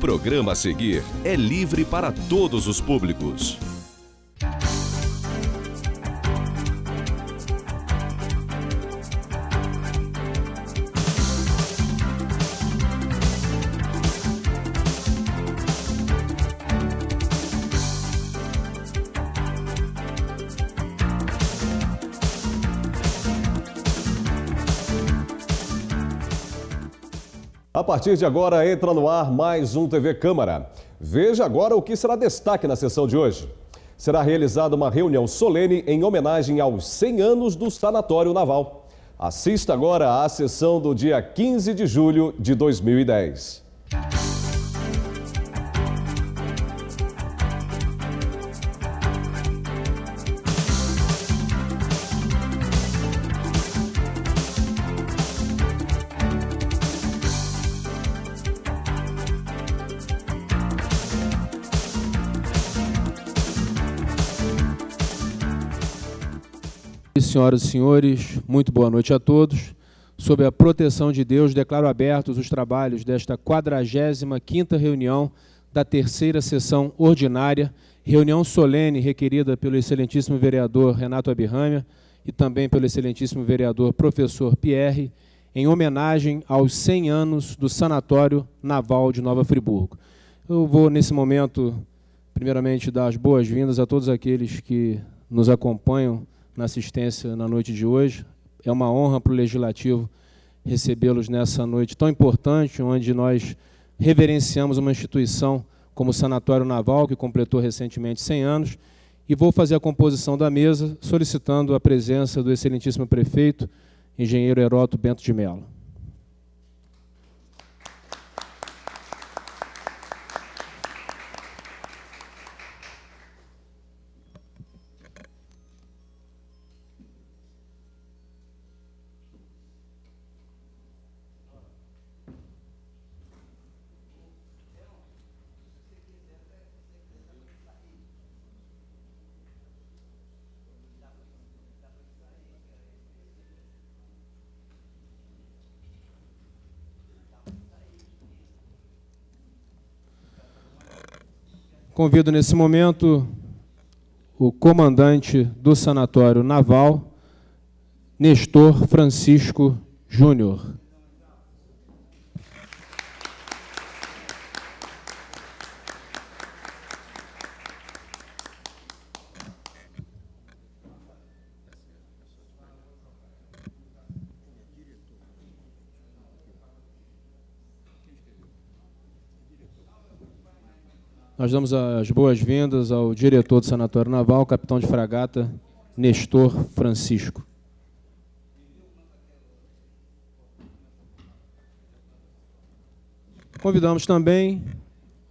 programa a seguir é livre para todos os públicos. A partir de agora, entra no ar mais um TV Câmara. Veja agora o que será destaque na sessão de hoje. Será realizada uma reunião solene em homenagem aos 100 anos do Sanatório Naval. Assista agora à sessão do dia 15 de julho de 2010. Senhoras e senhores, muito boa noite a todos. Sob a proteção de Deus, declaro abertos os trabalhos desta 45ª reunião da terceira sessão ordinária, reunião solene requerida pelo excelentíssimo vereador Renato Abirrâmia e também pelo excelentíssimo vereador professor Pierre, em homenagem aos 100 anos do Sanatório Naval de Nova Friburgo. Eu vou, nesse momento, primeiramente, dar as boas-vindas a todos aqueles que nos acompanham na assistência na noite de hoje. É uma honra para o Legislativo recebê-los nessa noite tão importante, onde nós reverenciamos uma instituição como o Sanatório Naval, que completou recentemente 100 anos, e vou fazer a composição da mesa, solicitando a presença do excelentíssimo prefeito, engenheiro Heródoto Bento de Mello. Convido nesse momento o comandante do Sanatório Naval, Nestor Francisco Júnior. Nós damos as boas-vindas ao diretor do Sanatório Naval, capitão de fragata, Nestor Francisco. Convidamos também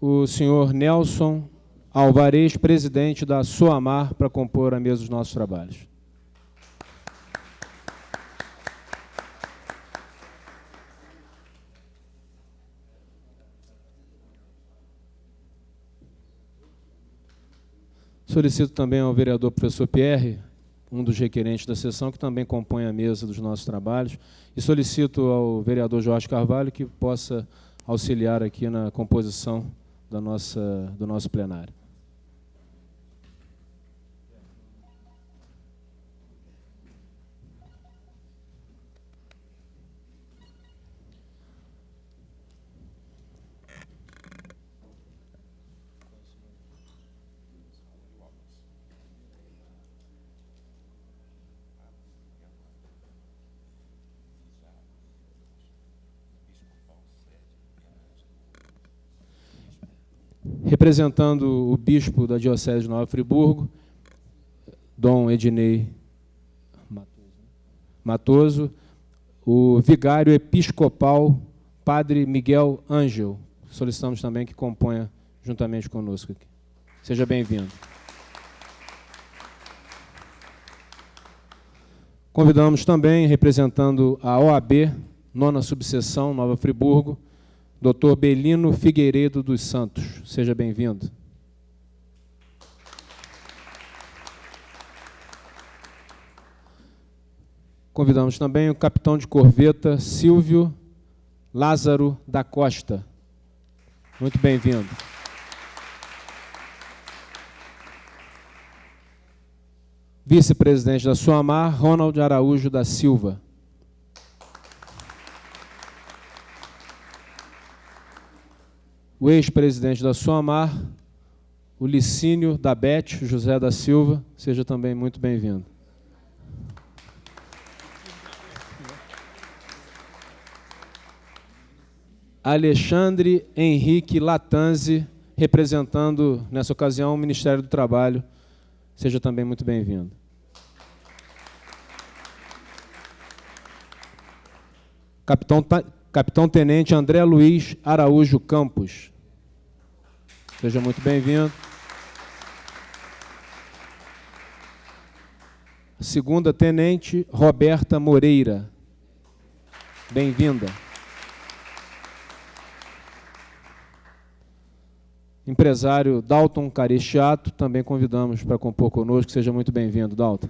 o senhor Nelson Alvarez, presidente da SOAMAR, para compor a mesa dos nossos trabalhos. Solicito também ao vereador professor Pierre, um dos requerentes da sessão, que também compõe a mesa dos nossos trabalhos, e solicito ao vereador Jorge Carvalho que possa auxiliar aqui na composição do nosso plenário. Representando o bispo da Diocese de Nova Friburgo, Dom Ednei Matoso, o vigário episcopal, Padre Miguel Ângel. Solicitamos também que componha juntamente conosco aqui. Seja bem-vindo. Convidamos também, representando a OAB, 9ª Subseção, Nova Friburgo, Dr. Belino Figueiredo dos Santos. Seja bem-vindo. Convidamos também o capitão de corveta Silvio Lázaro da Costa. Muito bem-vindo. Vice-presidente da SUAMAR, Ronald Araújo da Silva. O ex-presidente da SUAMAR, o Licínio da Bet, José da Silva, seja também muito bem-vindo. Alexandre Henrique Latanzi, representando, nessa ocasião, o Ministério do Trabalho, seja também muito bem-vindo. Capitão-Tenente André Luiz Araújo Campos, seja muito bem-vindo. Segunda Tenente Roberta Moreira, bem-vinda. Empresário Dalton Caresciato, também convidamos para compor conosco, seja muito bem-vindo, Dalton.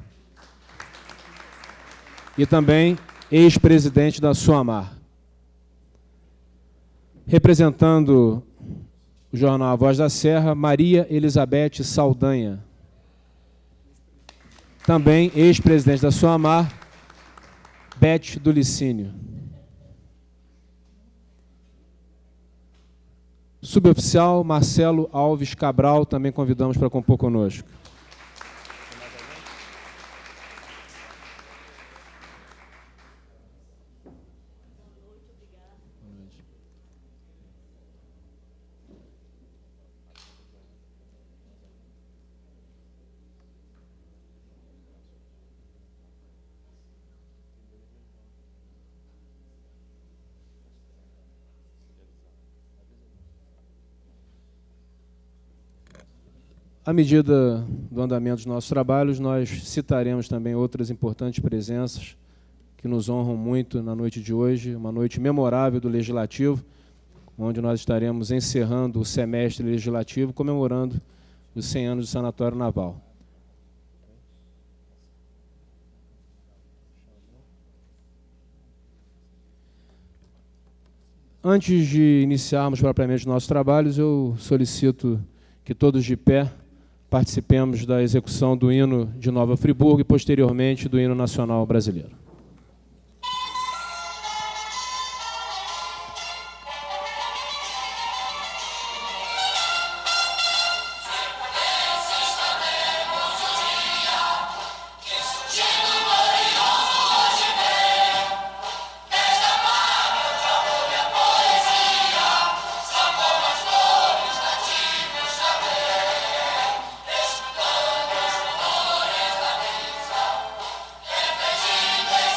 E também ex-presidente da SUAMAR. Representando o jornal A Voz da Serra, Maria Elizabeth Saldanha. Também ex-presidente da SUAMAR, Beth do Licínio. Suboficial Marcelo Alves Cabral, também convidamos para compor conosco. À medida do andamento dos nossos trabalhos, nós citaremos também outras importantes presenças que nos honram muito na noite de hoje, uma noite memorável do Legislativo, onde nós estaremos encerrando o semestre legislativo, comemorando os 100 anos do Sanatório Naval. Antes de iniciarmos propriamente os nossos trabalhos, eu solicito que todos de pé participemos da execução do hino de Nova Friburgo e, posteriormente, do hino nacional brasileiro. Repetindo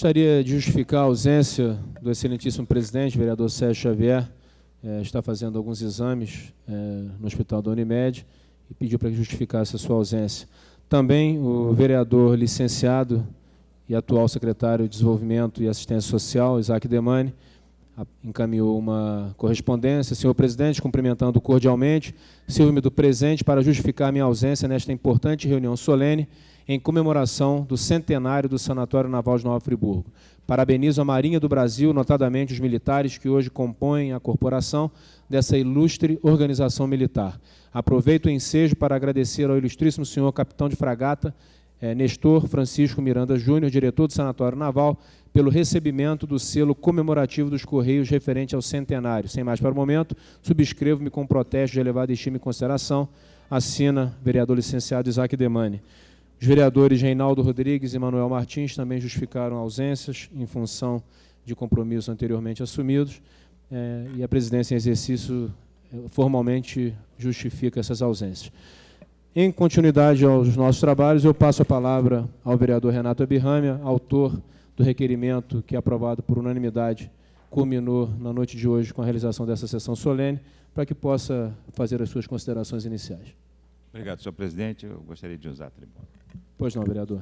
Gostaria de justificar a ausência do excelentíssimo presidente, vereador Sérgio Xavier, está fazendo alguns exames no Hospital da Unimed e pediu para que justificasse a sua ausência. Também o vereador licenciado e atual secretário de Desenvolvimento e Assistência Social, Isaac Demani, encaminhou uma correspondência. Senhor presidente, cumprimentando cordialmente, sirvo-me do presente para justificar minha ausência nesta importante reunião solene em comemoração do centenário do Sanatório Naval de Nova Friburgo. Parabenizo a Marinha do Brasil, notadamente os militares que hoje compõem a corporação dessa ilustre organização militar. Aproveito o ensejo para agradecer ao ilustríssimo senhor capitão de fragata, Nestor Francisco Miranda Júnior, diretor do Sanatório Naval, pelo recebimento do selo comemorativo dos Correios referente ao centenário. Sem mais para o momento, subscrevo-me com protesto de elevada estima e consideração. Assina vereador licenciado Isaac Demani. Os vereadores Reinaldo Rodrigues e Manuel Martins também justificaram ausências em função de compromissos anteriormente assumidos, e a presidência em exercício formalmente justifica essas ausências. Em continuidade aos nossos trabalhos, eu passo a palavra ao vereador Renato Abirrâmia, autor do requerimento que, aprovado por unanimidade, culminou na noite de hoje com a realização dessa sessão solene, para que possa fazer as suas considerações iniciais. Obrigado, senhor presidente. Eu gostaria de usar a tribuna. Pois não, vereador.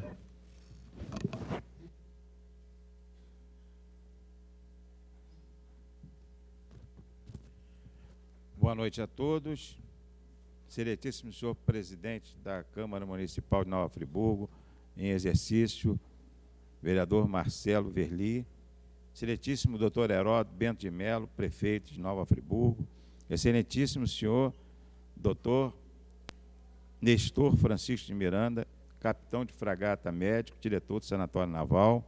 Boa noite a todos. Excelentíssimo senhor presidente da Câmara Municipal de Nova Friburgo, em exercício, vereador Marcelo Verli, excelentíssimo doutor Heródoto Bento de Melo, prefeito de Nova Friburgo, excelentíssimo senhor doutor Nestor Francisco de Miranda, capitão de fragata médico, diretor do Sanatório Naval,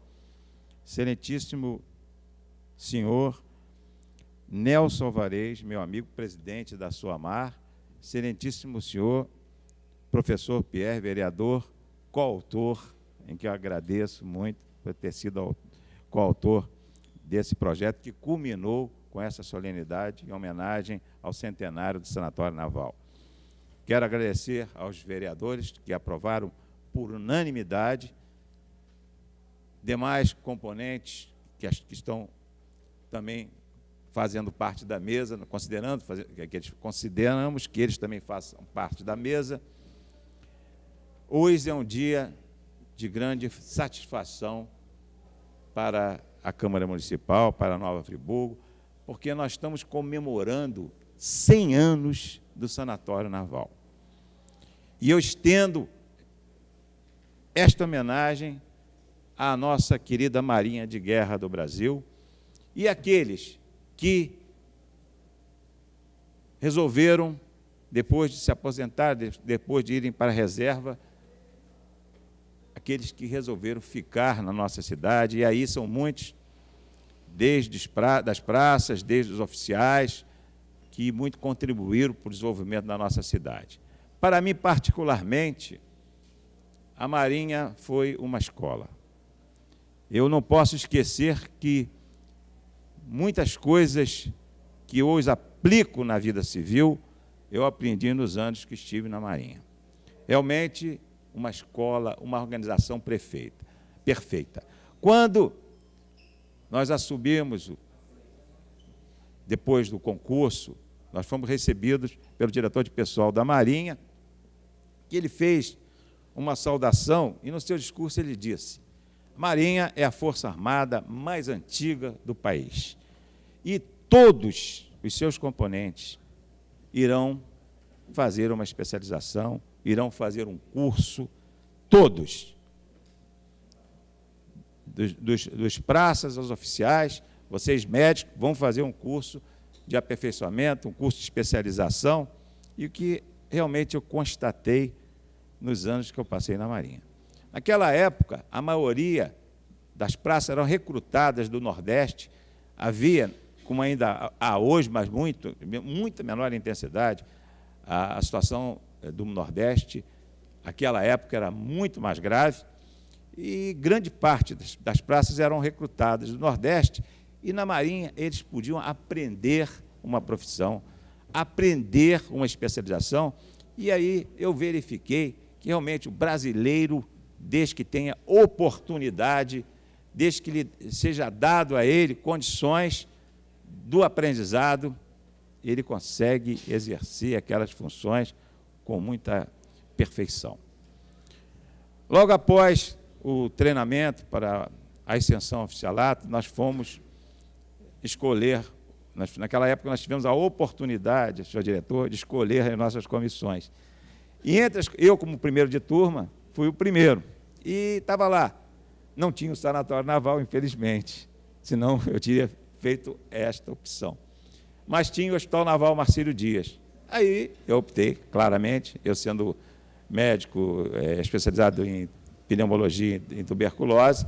excelentíssimo senhor Nelson Alvarez, meu amigo, presidente da SOAMAR, excelentíssimo senhor professor Pierre, vereador, coautor, em que eu agradeço muito por ter sido coautor desse projeto que culminou com essa solenidade em homenagem ao centenário do Sanatório Naval. Quero agradecer aos vereadores que aprovaram por unanimidade, demais componentes que estão também fazendo parte da mesa, consideramos que eles também façam parte da mesa. Hoje é um dia de grande satisfação para a Câmara Municipal, para a Nova Friburgo, porque nós estamos comemorando 100 anos do Sanatório Naval. E eu estendo esta homenagem à nossa querida Marinha de Guerra do Brasil e àqueles que resolveram, depois de se aposentar, depois de irem para a reserva, aqueles que resolveram ficar na nossa cidade, e aí são muitos, desde das praças, desde os oficiais, que muito contribuíram para o desenvolvimento da nossa cidade. Para mim, particularmente, a Marinha foi uma escola. Eu não posso esquecer que muitas coisas que hoje aplico na vida civil, eu aprendi nos anos que estive na Marinha. Realmente, uma escola, uma organização perfeita. Quando nós assumimos, depois do concurso, nós fomos recebidos pelo diretor de pessoal da Marinha, que ele fez uma saudação, e no seu discurso ele disse: Marinha é a força armada mais antiga do país, e todos os seus componentes irão fazer uma especialização, irão fazer um curso, todos, dos praças aos oficiais, vocês médicos vão fazer um curso de aperfeiçoamento, um curso de especialização, e o que realmente eu constatei nos anos que eu passei na Marinha. Naquela época, a maioria das praças eram recrutadas do Nordeste, havia, como ainda há hoje, mas muita menor intensidade, a situação do Nordeste, naquela época era muito mais grave, e grande parte das praças eram recrutadas do Nordeste, e na Marinha eles podiam aprender uma profissão, aprender uma especialização, e aí eu verifiquei que realmente o brasileiro, desde que tenha oportunidade, desde que lhe seja dado a ele condições do aprendizado, ele consegue exercer aquelas funções com muita perfeição. Logo após o treinamento para a ascensão ao oficialato, nós fomos escolher, naquela época nós tivemos a oportunidade, senhor diretor, de escolher as nossas comissões. E eu, como primeiro de turma, fui o primeiro. E estava lá. Não tinha o Sanatório Naval, infelizmente, senão eu teria feito esta opção. Mas tinha o Hospital Naval Marcílio Dias. Aí eu optei, claramente, eu sendo médico especializado em pneumologia e em tuberculose,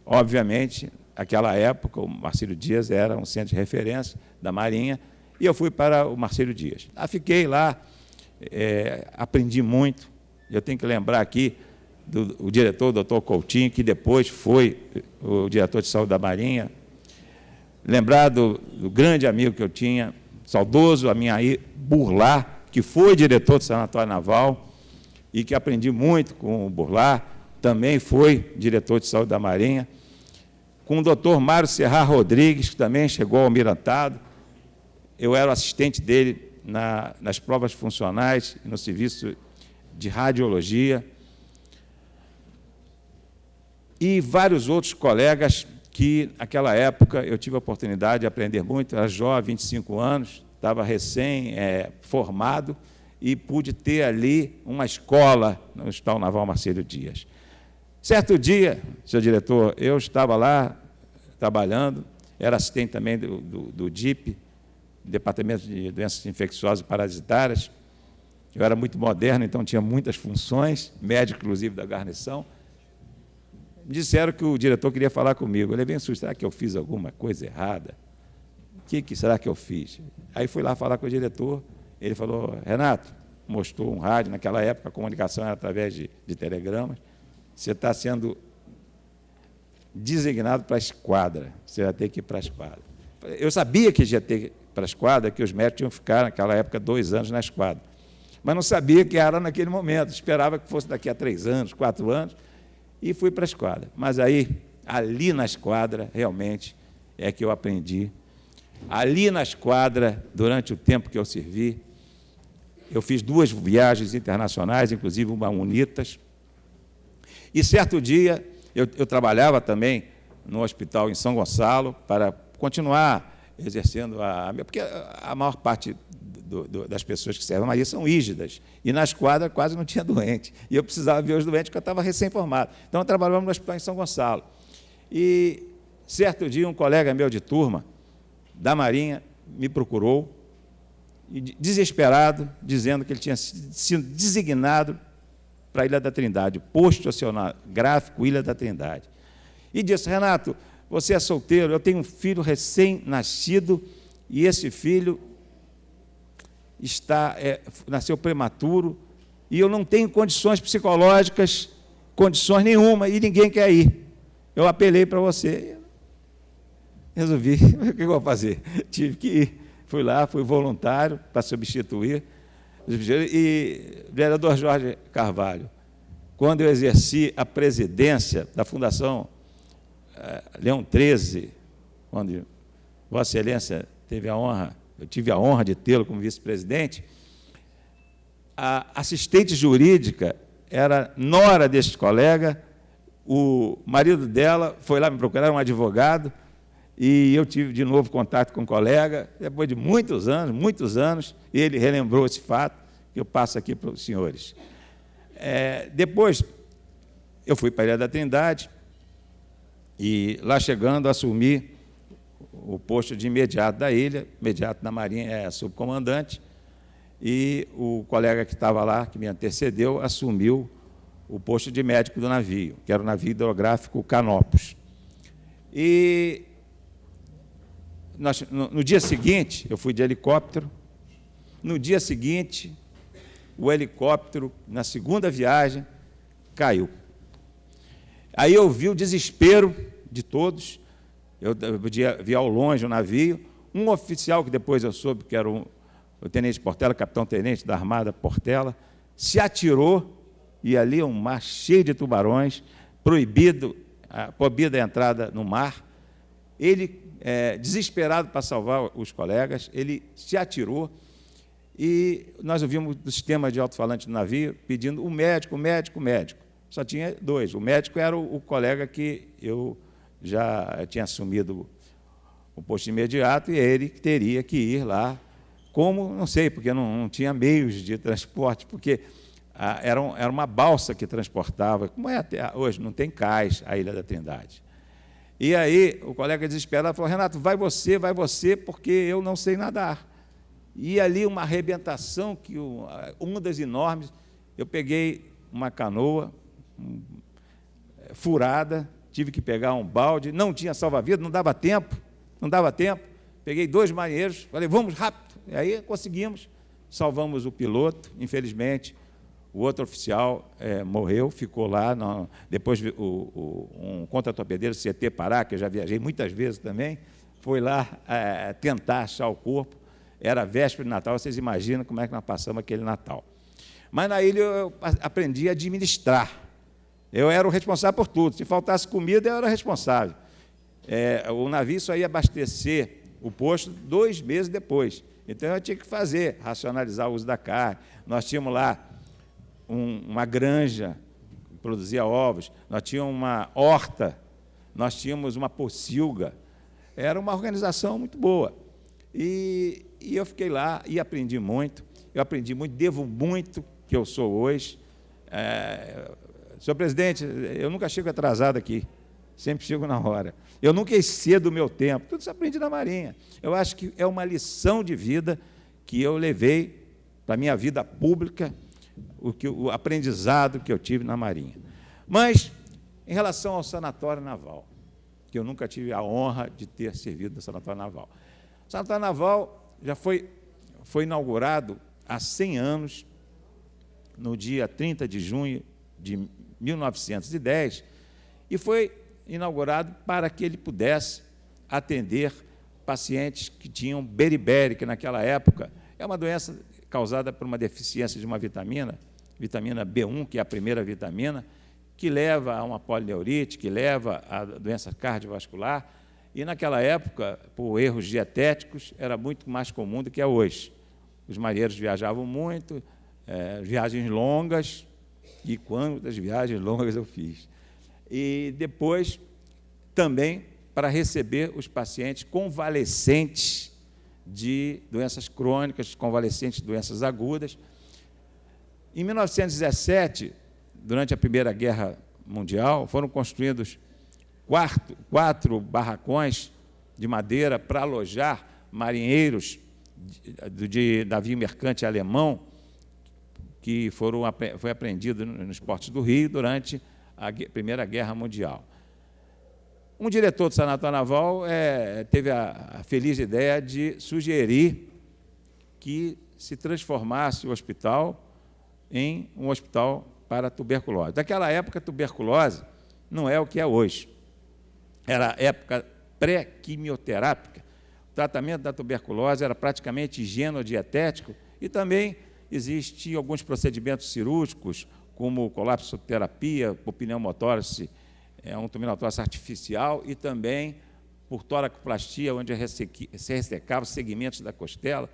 obviamente, naquela época, o Marcílio Dias era um centro de referência da Marinha, e eu fui para o Marcílio Dias. Fiquei lá, aprendi muito. Eu tenho que lembrar aqui do diretor, o doutor Coutinho, que depois foi o diretor de saúde da Marinha, lembrar do grande amigo que eu tinha, saudoso Aminhaí Burlá, que foi diretor do Sanatório Naval, e que aprendi muito com o Burlá, também foi diretor de saúde da Marinha, com o doutor Mário Serra Rodrigues, que também chegou ao almirantado. Eu era o assistente dele nas provas funcionais, no serviço de radiologia, e vários outros colegas que, naquela época, eu tive a oportunidade de aprender muito. Era jovem, 25 anos, estava recém-formado, e pude ter ali uma escola no Hospital Naval Marcílio Dias. Certo dia, senhor diretor, eu estava lá trabalhando, era assistente também do DIP, Departamento de Doenças Infecciosas e Parasitárias. Eu era muito moderno, então tinha muitas funções, médico, inclusive, da guarnição. Me disseram que o diretor queria falar comigo. Eu levei um susto, será que eu fiz alguma coisa errada? O que será que eu fiz? Aí fui lá falar com o diretor, ele falou: Renato, mostrou um rádio, naquela época a comunicação era através de telegramas, você está sendo designado para a esquadra, você vai ter que ir para a esquadra. Eu sabia que ia ter que ir para a esquadra, que os médicos tinham que ficar, naquela época, 2 anos na esquadra. mas não sabia que era naquele momento, esperava que fosse daqui a 3 anos, 4 anos, e fui para a esquadra. Mas aí, ali na esquadra, realmente, é que eu aprendi. Ali na esquadra, durante o tempo que eu servi, eu fiz 2 viagens internacionais, inclusive uma UNITAS, e certo dia, eu trabalhava também no hospital em São Gonçalo, para continuar exercendo porque a maior parte das pessoas que servem a Maria são rígidas, e na esquadra quase não tinha doente, e eu precisava ver os doentes porque eu estava recém-formado. Então, eu trabalhava no hospital em São Gonçalo. E, certo dia, um colega meu de turma, da Marinha, me procurou, desesperado, dizendo que ele tinha sido designado para a Ilha da Trindade, posto oceanográfico Ilha da Trindade. E disse: Renato, você é solteiro, eu tenho um filho recém-nascido, e esse filho nasceu prematuro, e eu não tenho condições psicológicas, condições nenhuma, e ninguém quer ir. Eu apelei para você. Resolvi, o que eu vou fazer? Tive que ir. Fui lá, fui voluntário para substituir. E vereador Jorge Carvalho, quando eu exerci a presidência da Fundação Leão XIII, onde Vossa Excelência teve a honra, eu tive a honra de tê-lo como vice-presidente, a assistente jurídica era nora deste colega, o marido dela foi lá me procurar, era um advogado, e eu tive de novo contato com o colega, depois de muitos anos, e ele relembrou esse fato, que eu passo aqui para os senhores. Depois, eu fui para a Ilha da Trindade, e lá chegando, assumi o posto de imediato da ilha, imediato da Marinha, subcomandante, e o colega que estava lá, que me antecedeu, assumiu o posto de médico do navio, que era o navio hidrográfico Canopus. E no dia seguinte, eu fui de helicóptero, no dia seguinte, o helicóptero, na segunda viagem, caiu. Aí eu vi o desespero de todos, eu podia ver ao longe o navio, um oficial, que depois eu soube que era o tenente Portela, capitão-tenente da Armada Portela, se atirou, e ali um mar cheio de tubarões, proibida a entrada no mar. Ele, desesperado para salvar os colegas, ele se atirou, e nós ouvimos do sistema de alto-falante do navio pedindo o médico. Só tinha 2. O médico era o colega que eu já tinha assumido o posto imediato, e ele teria que ir lá, como, não sei, porque não tinha meios de transporte, porque era uma balsa que transportava, como é até hoje, não tem cais a Ilha da Trindade. E aí o colega desesperado falou: Renato, vai você, porque eu não sei nadar. E ali uma arrebentação, que ondas enormes, eu peguei uma canoa furada, tive que pegar um balde, não tinha salva-vidas, não dava tempo, peguei 2 marinheiros, falei: vamos rápido, e aí conseguimos, salvamos o piloto. Infelizmente, o outro oficial morreu, ficou lá, depois um contra-torpedeiro, CT Pará, que eu já viajei muitas vezes também, foi lá tentar achar o corpo. Era véspera de Natal, vocês imaginam como é que nós passamos aquele Natal. Mas na ilha eu aprendi a administrar. Eu era o responsável por tudo. Se faltasse comida, eu era responsável. O navio só ia abastecer o posto 2 meses depois. Então, eu tinha que racionalizar o uso da carne. Nós tínhamos lá uma granja que produzia ovos, nós tínhamos uma horta, nós tínhamos uma pocilga. Era uma organização muito boa. E eu fiquei lá e aprendi muito. Devo muito que eu sou hoje. Senhor presidente, eu nunca chego atrasado aqui, sempre chego na hora. Eu nunca excedo o meu tempo, tudo isso aprendi na Marinha. Eu acho que é uma lição de vida que eu levei para a minha vida pública, o aprendizado que eu tive na Marinha. Mas, em relação ao sanatório naval, que eu nunca tive a honra de ter servido no sanatório naval. O sanatório naval já foi inaugurado há 100 anos, no dia 30 de junho de 1910, e foi inaugurado para que ele pudesse atender pacientes que tinham beriberi, que naquela época é uma doença causada por uma deficiência de uma vitamina B1, que é a primeira vitamina, que leva a uma polineurite, que leva a doença cardiovascular, e naquela época, por erros dietéticos, era muito mais comum do que é hoje. Os marinheiros viajavam muito, viagens longas, e quantas viagens longas eu fiz. E depois, também, para receber os pacientes convalescentes de doenças crônicas, convalescentes de doenças agudas. Em 1917, durante a Primeira Guerra Mundial, foram construídos quatro barracões de madeira para alojar marinheiros de navio mercante alemão que foi apreendido nos portos do Rio durante a Primeira Guerra Mundial. Um diretor do Sanatório Naval teve a feliz ideia de sugerir que se transformasse o hospital em um hospital para tuberculose. Naquela época, a tuberculose não é o que é hoje. Era a época pré-quimioterápica. O tratamento da tuberculose era praticamente higienodietético e também existiam alguns procedimentos cirúrgicos, como colapsoterapia, por pneumotórace, um pneumotórace artificial, e também por toracoplastia, onde se ressecava os segmentos da costela.